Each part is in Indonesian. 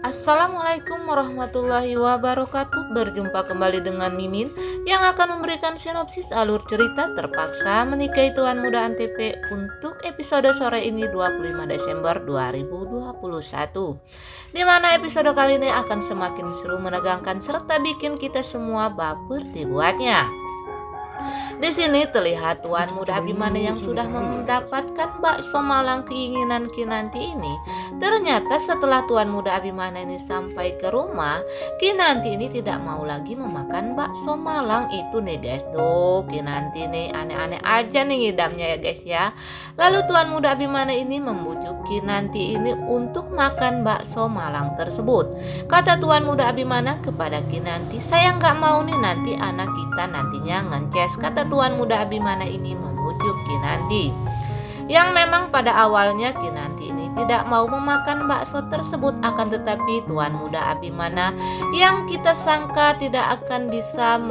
Assalamualaikum warahmatullahi wabarakatuh. Berjumpa kembali dengan Mimin yang akan memberikan sinopsis alur cerita Terpaksa Menikahi Tuan Muda Antp untuk episode sore ini 25 Desember 2021. Di mana episode kali ini akan semakin seru, menegangkan serta bikin kita semua baper dibuatnya. Di sini terlihat Tuan Muda Abimana yang sudah mendapatkan bakso Malang keinginan Kinanti ini. Ternyata setelah Tuan Muda Abimana ini sampai ke rumah, Kinanti ini tidak mau lagi memakan bakso Malang itu nih guys. Tuh Kinanti nih aneh-aneh aja nih ngidamnya ya guys ya. Lalu Tuan Muda Abimana ini membujuk Kinanti ini untuk makan bakso Malang tersebut. Kata Tuan Muda Abimana kepada Kinanti, saya nggak mau nih nanti anak kita nantinya ngences. Kata Tuan Muda Abimana ini membujuk Kinanti, yang memang pada awalnya Kinanti ini tidak mau memakan bakso tersebut. Akan tetapi Tuan Muda Abimana yang kita sangka tidak akan bisa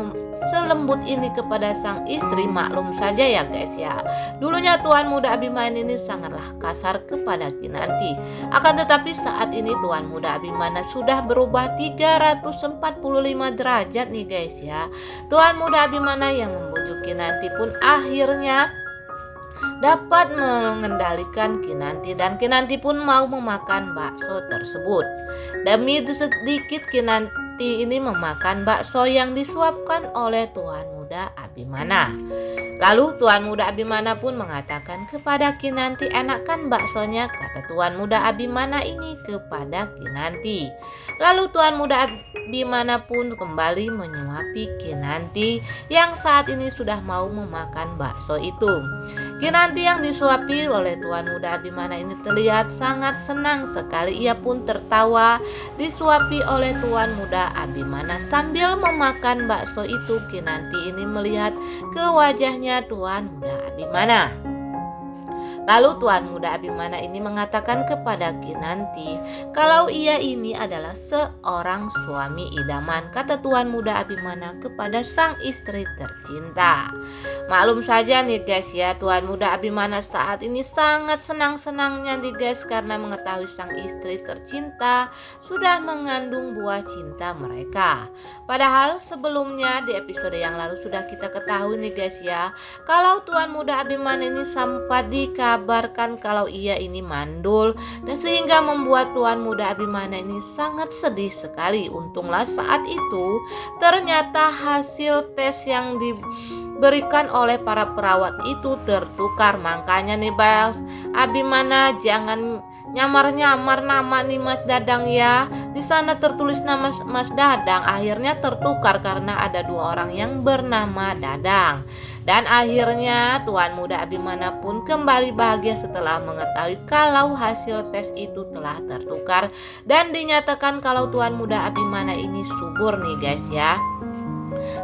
selembut ini kepada sang istri, maklum saja ya guys ya. Dulunya Tuan Muda Abimana ini sangatlah kasar kepada Kinanti. Akan tetapi saat ini Tuan Muda Abimana sudah berubah 345 derajat nih guys ya. Tuan Muda Abimana yang membujuk Kinanti pun akhirnya dapat mengendalikan Kinanti, dan Kinanti pun mau memakan bakso tersebut. Demi sedikit Kinanti ini memakan bakso yang disuapkan oleh Tuan Muda Abimana. Lalu Tuan Muda Abimana pun mengatakan kepada Kinanti, enakan baksonya, kata Tuan Muda Abimana ini kepada Kinanti. Lalu Tuan Muda Abimana pun kembali menyuapi Kinanti yang saat ini sudah mau memakan bakso itu. Kinanti yang disuapi oleh Tuan Muda Abimana ini terlihat sangat senang sekali. Ia pun tertawa disuapi oleh Tuan Muda Abimana. Sambil memakan bakso itu, Kinanti ini melihat ke wajahnya Tuan Muda Abimana. Lalu Tuan Muda Abimana ini mengatakan kepada Kinanti kalau ia ini adalah seorang suami idaman, kata Tuan Muda Abimana kepada sang istri tercinta. Maklum saja nih guys ya, Tuan Muda Abimana saat ini sangat senang-senangnya nih guys, karena mengetahui sang istri tercinta sudah mengandung buah cinta mereka. Padahal sebelumnya di episode yang lalu sudah kita ketahui nih guys ya, kalau Tuan Muda Abimana ini sempat dikabarkan kalau ia ini mandul, dan sehingga membuat Tuan Muda Abimana ini sangat sedih sekali. Untunglah saat itu ternyata hasil tes yang diberikan oleh para perawat itu tertukar. Makanya nih Bang Abimana jangan nyamar-nyamar nama nih Mas Dadang ya. Di sana tertulis nama Mas Dadang, akhirnya tertukar karena ada dua orang yang bernama Dadang. Dan akhirnya Tuan Muda Abimana pun kembali bahagia setelah mengetahui kalau hasil tes itu telah tertukar dan dinyatakan kalau Tuan Muda Abimana ini subur nih guys ya.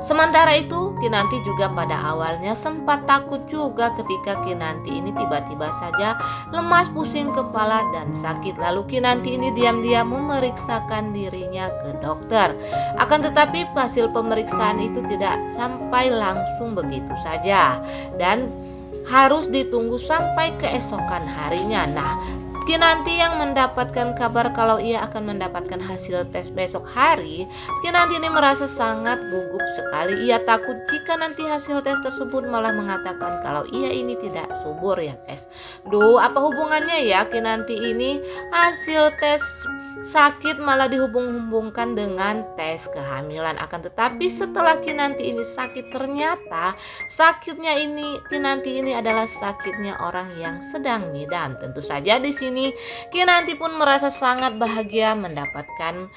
Sementara itu Kinanti juga pada awalnya sempat takut juga ketika Kinanti ini tiba-tiba saja lemas, pusing kepala dan sakit. Lalu Kinanti ini diam-diam memeriksakan dirinya ke dokter. Akan tetapi hasil pemeriksaan itu tidak sampai langsung begitu saja dan harus ditunggu sampai keesokan harinya. Nah, Kinanti yang mendapatkan kabar kalau ia akan mendapatkan hasil tes besok hari, Kinanti ini merasa sangat gugup sekali. Ia takut jika nanti hasil tes tersebut malah mengatakan kalau ia ini tidak subur ya guys. Duh, apa hubungannya ya Kinanti ini hasil tes sakit malah dihubung-hubungkan dengan tes kehamilan. Akan tetapi setelah Kinanti ini sakit, ternyata sakitnya ini Kinanti ini adalah sakitnya orang yang sedang ngidam. Tentu saja di sini Kinanti pun merasa sangat bahagia mendapatkan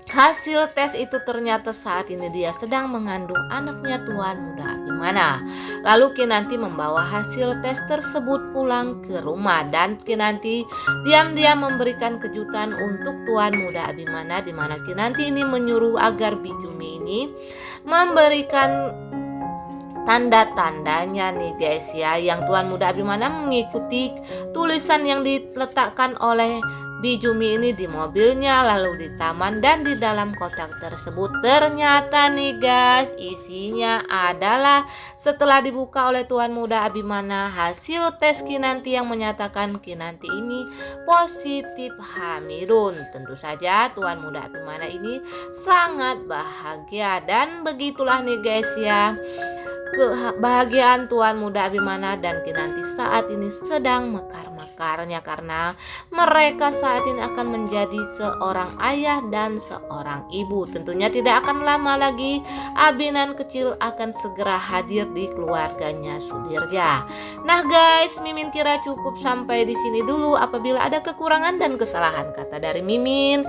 hasil tes itu. Ternyata saat ini dia sedang mengandung anaknya Tuan Muda Abimana. Lalu Kinanti membawa hasil tes tersebut pulang ke rumah dan Kinanti diam-diam memberikan kejutan untuk Tuan Muda Abimana, di mana Kinanti ini menyuruh agar Bijumi ini memberikan tanda-tandanya nih guys ya, yang Tuan Muda Abimana mengikuti tulisan yang diletakkan oleh Bijumi ini di mobilnya, lalu di taman dan di dalam kotak tersebut. Ternyata nih guys, isinya adalah setelah dibuka oleh Tuan Muda Abimana hasil tes Kinanti yang menyatakan Kinanti ini positif Hamilun. Tentu saja Tuan Muda Abimana ini sangat bahagia, dan begitulah nih guys ya, kebahagiaan Tuan Muda Abimana dan Kinanti saat ini sedang mekar-mekarnya, karena mereka saat ini akan menjadi seorang ayah dan seorang ibu. Tentunya tidak akan lama lagi Abinan kecil akan segera hadir di keluarganya Sudirja. Nah guys, Mimin kira cukup sampai di sini dulu. Apabila ada kekurangan dan kesalahan kata dari Mimin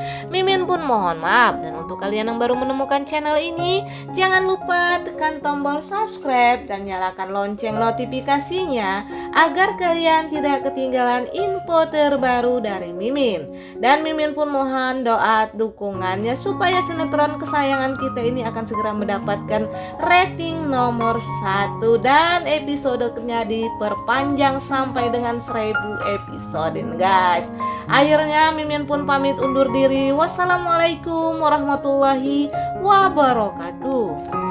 pun mohon maaf. Dan untuk kalian yang baru menemukan channel ini, jangan lupa tekan tombol subscribe dan nyalakan lonceng notifikasinya agar kalian tidak ketinggalan info terbaru dari Mimin. Dan Mimin pun mohon doa dukungannya supaya sinetron kesayangan kita ini akan segera mendapatkan rating nomor 1 dan episodenya diperpanjang sampai dengan 1000 episode guys. Akhirnya Mimin pun pamit undur diri. Wassalamualaikum warahmatullahi wabarakatuh.